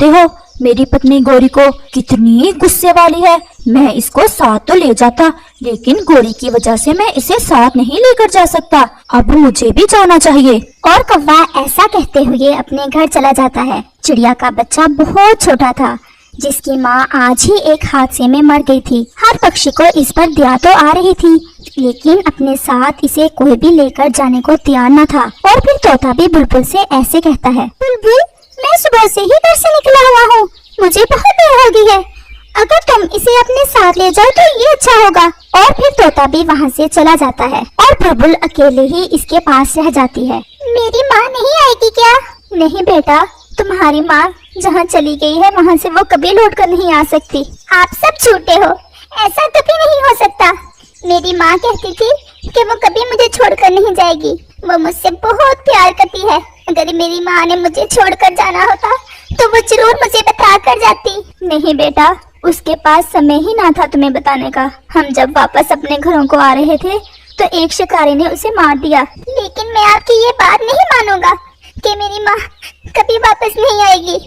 जानते हो मेरी पत्नी गौरी को कितनी गुस्से वाली है। मैं इसको साथ तो ले जाता, लेकिन गौरी की वजह से मैं इसे साथ नहीं लेकर जा सकता। अब मुझे भी जाना चाहिए। और कौवा ऐसा कहते हुए अपने घर चला जाता है। चिड़िया का बच्चा बहुत छोटा था, जिसकी माँ आज ही एक हादसे में मर गई थी। हर पक्षी को इस पर दया तो आ रही थी, लेकिन अपने साथ इसे कोई भी लेकर जाने को तैयार न था। और फिर तोता भी बुलबुल से ऐसे कहता है, बुलबुल, मैं सुबह से ही घर से निकला हुआ हूँ, मुझे बहुत देर हो गई है। अगर तुम इसे अपने साथ ले जाओ तो ये अच्छा होगा। और फिर तोता भी वहाँ से चला जाता है और बुलबुल अकेले ही इसके पास रह जाती है। मेरी माँ नहीं आएगी क्या? नहीं बेटा, तुम्हारी माँ जहाँ चली गई है वहाँ से वो कभी लौट कर नहीं आ सकती। आप सब झूठे हो, ऐसा कभी नहीं हो सकता। मेरी माँ कहती थी कि वो कभी मुझे छोड़कर नहीं जाएगी। वो मुझसे बहुत प्यार करती है। अगर मेरी माँ ने मुझे छोड़कर जाना होता तो वो जरूर मुझे बता कर जाती। नहीं बेटा, उसके पास समय ही ना था तुम्हें बताने का। हम जब वापस अपने घरों को आ रहे थे तो एक शिकारी ने उसे मार दिया। लेकिन मैं आपकी ये बात नहीं मानूंगा कि मेरी माँ कभी वापस नहीं आएगी।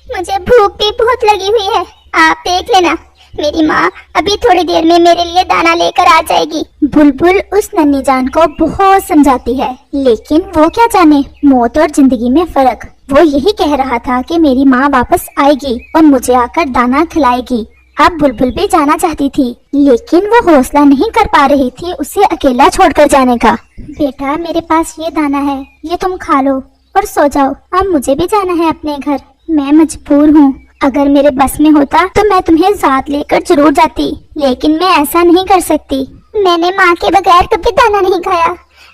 मुझे भूख भी बहुत लगी हुई है, आप देख लेना, मेरी माँ अभी थोड़ी देर में मेरे लिए दाना लेकर आ जाएगी। बुलबुल उस नन्ही जान को बहुत समझाती है, लेकिन वो क्या जाने मौत और जिंदगी में फर्क। वो यही कह रहा था कि मेरी माँ वापस आएगी और मुझे आकर दाना खिलाएगी। अब बुलबुल भी जाना चाहती थी, लेकिन वो हौसला नहीं कर पा रही थी उसे अकेला छोड़कर जाने का। बेटा, मेरे पास ये दाना है, ये तुम खा लो और सो जाओ। अब मुझे भी जाना है अपने घर, मैं मजबूर हूँ। अगर मेरे बस में होता तो मैं तुम्हें साथ लेकर जरूर जाती, लेकिन मैं ऐसा नहीं कर सकती। मैंने माँ के बगैर कभी दाना नहीं खाया,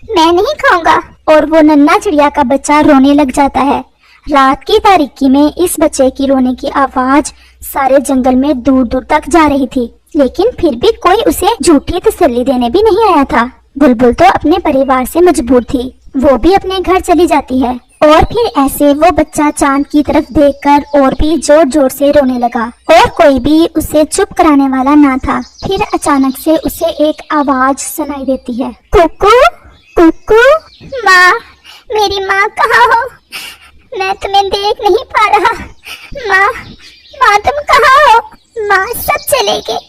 मैं नहीं खाऊंगा। और वो नन्हा चिड़िया का बच्चा रोने लग जाता है। रात की तारीकी में इस बच्चे की रोने की आवाज सारे जंगल में दूर दूर तक जा रही थी, लेकिन फिर भी कोई उसे झूठी तसल्ली देने भी नहीं आया था। बुलबुल तो अपने परिवार से मजबूर थी, वो भी अपने घर चली जाती है। और फिर ऐसे वो बच्चा चांद की तरफ देखकर और भी जोर जोर से रोने लगा, और कोई भी उसे चुप कराने वाला ना था। फिर अचानक से उसे एक आवाज सुनाई देती है, कुकू कुकू। माँ, मेरी माँ कहाँ हो? मैं तुम्हें देख नहीं पा रहा। माँ, माँ तुम कहाँ हो? माँ, सब चले गए,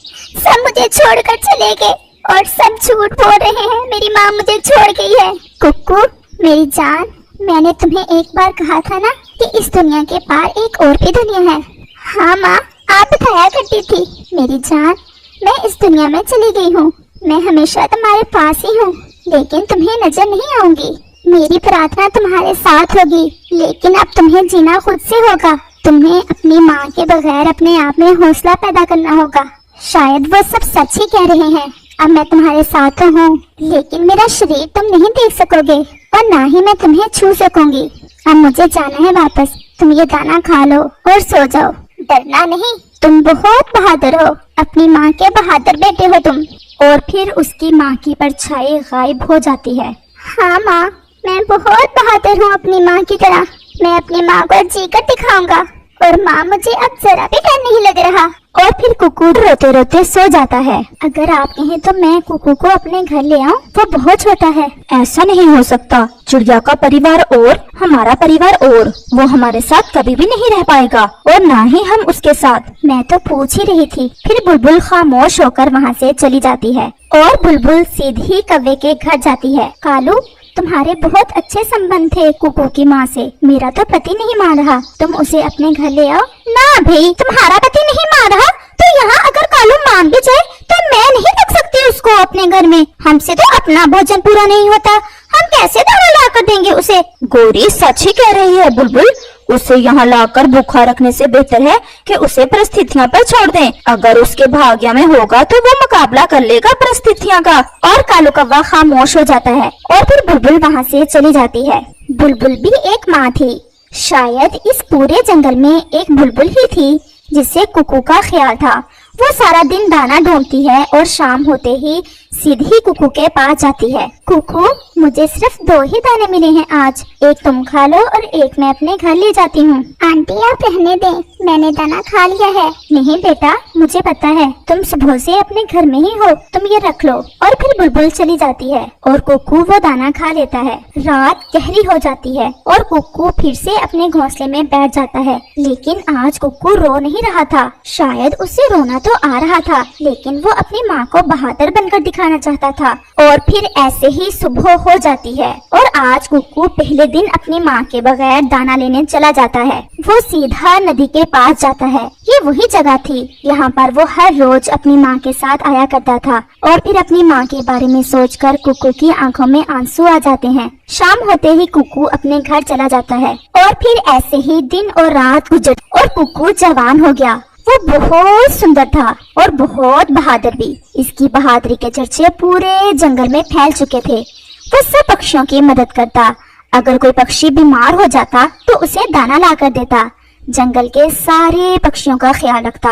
सब मुझे छोड़कर चले गए और सब झूठ बोल रहे हैं। मेरी माँ मुझे छोड़ गई है। कुकू मेरी जान, मैंने तुम्हें एक बार कहा था ना कि इस दुनिया के पार एक और भी दुनिया है। हाँ माँ, आप बताया करती थी। मेरी जान, मैं इस दुनिया में चली गई हूँ, मैं हमेशा तुम्हारे पास ही हूँ, लेकिन तुम्हें नजर नहीं आऊंगी। मेरी प्रार्थना तुम्हारे साथ होगी, लेकिन अब तुम्हें जीना खुद से होगा। तुम्हें अपनी माँ के बगैर अपने आप में हौसला पैदा करना होगा। शायद वो सब सच ही कह रहे हैं। अब मैं तुम्हारे साथ तो हूँ, लेकिन मेरा शरीर तुम नहीं देख सकोगे और ना ही मैं तुम्हें छू सकूंगी। अब मुझे जाना है वापस। तुम ये दाना खा लो और सो जाओ। डरना नहीं, तुम बहुत बहादुर हो, अपनी माँ के बहादुर बेटे हो तुम। और फिर उसकी माँ की परछाई गायब हो जाती है। हाँ माँ, मैं बहुत बहादुर हूँ अपनी माँ की तरह। मैं अपनी माँ को जीकर दिखाऊंगा और माँ मुझे अब जरा भी डर नहीं लग रहा। और फिर कुकू रोते रोते सो जाता है। अगर आप कहें तो मैं कुकू को अपने घर ले आऊं, वो बहुत छोटा है। ऐसा नहीं हो सकता, चिड़िया का परिवार और हमारा परिवार और वो हमारे साथ कभी भी नहीं रह पाएगा और ना ही हम उसके साथ। मैं तो पूछ ही रही थी। फिर बुलबुल खामोश होकर वहाँ से चली जाती है और बुलबुल सीधी कौवे के घर जाती है। कालू, तुम्हारे बहुत अच्छे संबंध थे कुकू की माँ से। मेरा तो पति नहीं मान रहा, तुम उसे अपने घर ले आओ। ना भाई, तुम्हारा पति नहीं मान रहा तो यहाँ अगर कालू मान भी जाए तो मैं नहीं रख सकती उसको अपने घर में। हमसे तो अपना भोजन पूरा नहीं होता, हम कैसे दाना ला कर देंगे उसे? गौरी सच ही कह रही है बुलबुल, उसे यहाँ लाकर भूखा रखने से बेहतर है कि उसे परिस्थितियों पर छोड़ दें। अगर उसके भाग्य में होगा तो वो मुकाबला कर लेगा परिस्थितियों का। और कालू कौवा खामोश हो जाता है और फिर बुलबुल वहाँ से चली जाती है। बुलबुल भी एक माँ थी। शायद इस पूरे जंगल में एक बुलबुल ही थी जिसे कुकू का ख्याल था। वो सारा दिन दाना ढूंढती है और शाम होते ही सीधी कुकू के पास जाती है। कुकू, मुझे सिर्फ 2 ही दाने मिले हैं आज, एक तुम खा लो और एक मैं अपने घर ले जाती हूँ। आंटी आप रहने दें, मैंने दाना खा लिया है। नहीं बेटा, मुझे पता है तुम सुबह से अपने घर में ही हो, तुम ये रख लो। और फिर बुलबुल चली जाती है और कुकू वो दाना खा लेता है। रात गहरी हो जाती है और कुकू फिर से अपने घोंसले में बैठ जाता है। लेकिन आज कुकू रो नहीं रहा था। शायद उसे रोना तो आ रहा था, लेकिन वो अपनी माँ को बहादुर बनकर दिखाना चाहता था। और फिर ऐसे ही सुबह हो जाती है और आज कुकू पहले दिन अपनी माँ के बगैर दाना लेने चला जाता है। वो सीधा नदी के पास जाता है। ये वही जगह थी यहाँ पर वो हर रोज अपनी माँ के साथ आया करता था। और फिर अपनी माँ के बारे में सोचकर कुकू की आंखों में आंसू आ जाते हैं। शाम होते ही कुकू अपने घर चला जाता है और फिर ऐसे ही दिन और रात गुजर और कुकू जवान हो गया। वो बहुत सुंदर था और बहुत बहादुर भी। इसकी बहादुरी के चर्चे पूरे जंगल में फैल चुके थे। वो सब पक्षियों की मदद करता। अगर कोई पक्षी बीमार हो जाता तो उसे दाना ला कर देता। जंगल के सारे पक्षियों का ख्याल रखता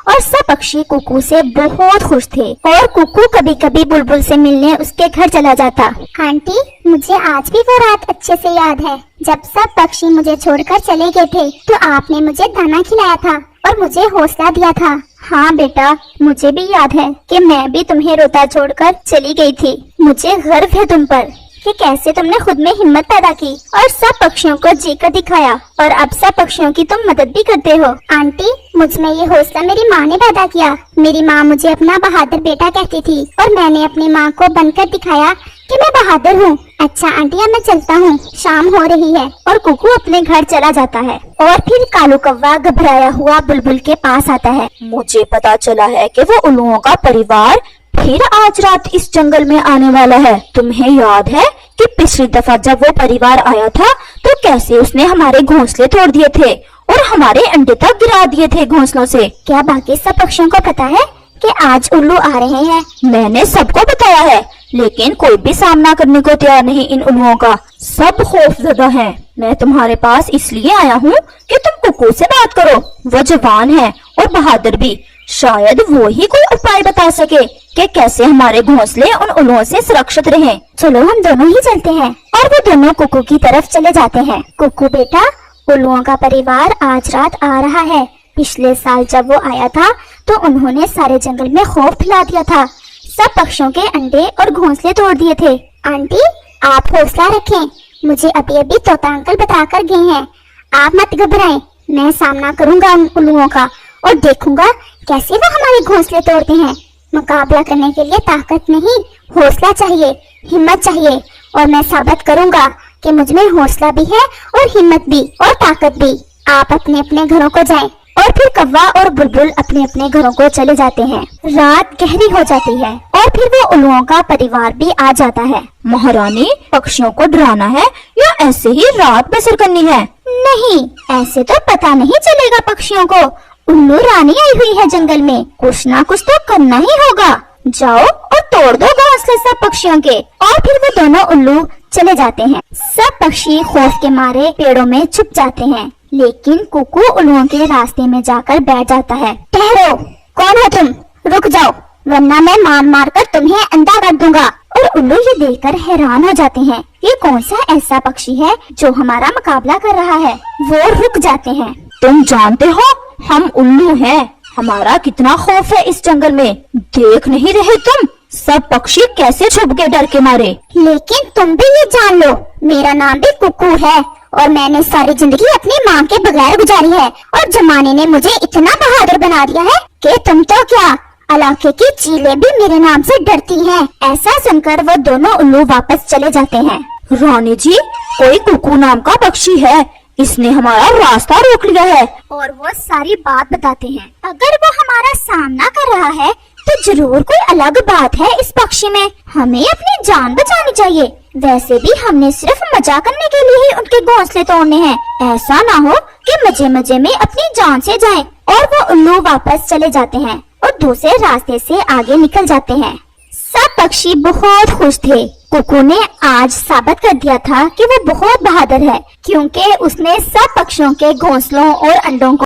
और सब पक्षी कुकू से बहुत खुश थे। और कुकू कभी कभी बुलबुल से मिलने उसके घर चला जाता। आंटी, मुझे आज भी वो रात अच्छे से याद है जब सब पक्षी मुझे छोड़कर चले गए थे, तो आपने मुझे दाना खिलाया था और मुझे हौसला दिया था। हाँ बेटा, मुझे भी याद है कि मैं भी तुम्हें रोता छोड़कर चली गई थी। मुझे गर्व है तुम पर कि कैसे तुमने खुद में हिम्मत पैदा की और सब पक्षियों को जीकर दिखाया और अब सब पक्षियों की तुम मदद भी करते हो। आंटी, मुझ में ये हौसला मेरी माँ ने पैदा किया। मेरी माँ मुझे अपना बहादुर बेटा कहती थी और मैंने अपनी माँ को बनकर दिखाया कि मैं बहादुर हूँ। अच्छा आंटी, अब मैं चलता हूँ, शाम हो रही है। और कुकू अपने घर चला जाता है। और फिर कालू कौवा घबराया हुआ बुलबुल के पास आता है। मुझे पता चला है कि वो उल्लुओं का परिवार फिर आज रात इस जंगल में आने वाला है। तुम्हें याद है कि पिछली दफा जब वो परिवार आया था तो कैसे उसने हमारे घोंसले तोड़ दिए थे और हमारे अंडे तक गिरा दिए थे घोंसलों से। क्या बाकी सब पक्षियों को पता है कि आज उल्लू आ रहे हैं? मैंने सबको बताया है, लेकिन कोई भी सामना करने को तैयार नहीं इन उल्लुओं का। सब खौफजदा हैं। मैं तुम्हारे पास इसलिए आया हूँ कि तुम कुकू से बात करो। वो जवान है और बहादुर भी। शायद वो ही कोई उपाय बता सके कि कैसे हमारे घोंसले उन उल्लुओं से सुरक्षित रहें। चलो हम दोनों ही चलते हैं। और वो दोनों कुकू की तरफ चले जाते हैं। कुकू बेटा, उल्लुओं का परिवार आज रात आ रहा है। पिछले साल जब वो आया था तो उन्होंने सारे जंगल में खौफ फैला दिया था। सब पक्षियों के अंडे और घोंसले तोड़ दिए थे। आंटी, आप हौसला रखें। मुझे अभी अभी तोता अंकल बताकर गए हैं। आप मत घबराएं, मैं सामना करूंगा उन उल्लुओं का और देखूंगा कैसे वो हमारे घोंसले तोड़ते हैं। मुकाबला करने के लिए ताकत नहीं, हौसला चाहिए, हिम्मत चाहिए। और मैं साबित करूंगा कि मुझ में हौसला भी है और हिम्मत भी और ताकत भी। आप अपने अपने घरों को जाएं। और फिर कौवा और बुलबुल अपने अपने घरों को चले जाते हैं। रात गहरी हो जाती है और फिर वो उल्लुओं का परिवार भी आ जाता है। महारानी, पक्षियों को डराना है या ऐसे ही रात बसर करनी है? नहीं, ऐसे तो पता नहीं चलेगा पक्षियों को। उल्लू रानी आई हुई है जंगल में, कुछ ना कुछ तो करना ही होगा। जाओ और तोड़ दो घोंसले सब पक्षियों के। और फिर वो दोनों उल्लू चले जाते हैं। सब पक्षी खौफ के मारे पेड़ों में छुप जाते हैं, लेकिन कुकू उल्लुओं के रास्ते में जाकर बैठ जाता है। ठहरो, कौन हो तुम? रुक जाओ, वरना मैं मार मार कर तुम्हें अंधा कर दूंगा। और उल्लू ये देखकर हैरान हो जाते हैं। ये कौन सा ऐसा पक्षी है जो हमारा मुकाबला कर रहा है? वो रुक जाते हैं। तुम जानते हो हम उल्लू हैं। हमारा कितना खौफ है इस जंगल में। देख नहीं रहे तुम सब पक्षी कैसे छुप गए डर के मारे? लेकिन तुम भी ये जान लो, मेरा नाम भी कुकू है और मैंने सारी जिंदगी अपनी माँ के बगैर गुजारी है। और जमाने ने मुझे इतना बहादुर बना दिया है कि तुम तो क्या, इलाके की चीलें भी मेरे नाम से डरती हैं। ऐसा सुनकर वो दोनों उल्लू वापस चले जाते हैं। रानी जी, कोई कुकू नाम का पक्षी है, इसने हमारा रास्ता रोक लिया है। और वो सारी बात बताते हैं। अगर वो हमारा सामना कर रहा है तो जरूर कोई अलग बात है इस पक्षी में। हमें अपनी जान बचानी चाहिए। वैसे भी हमने सिर्फ मजा करने के लिए ही उनके घोंसले तोड़ने हैं। ऐसा ना हो कि मजे मजे में अपनी जान से जाएं। और वो उल्लू वापस चले जाते हैं और दूसरे रास्ते से आगे निकल जाते हैं। सब पक्षी बहुत खुश थे। कुकू ने आज साबित कर दिया था कि वो बहुत बहादुर है, क्योंकि उसने सब पक्षियों के घोंसलों और अंडों को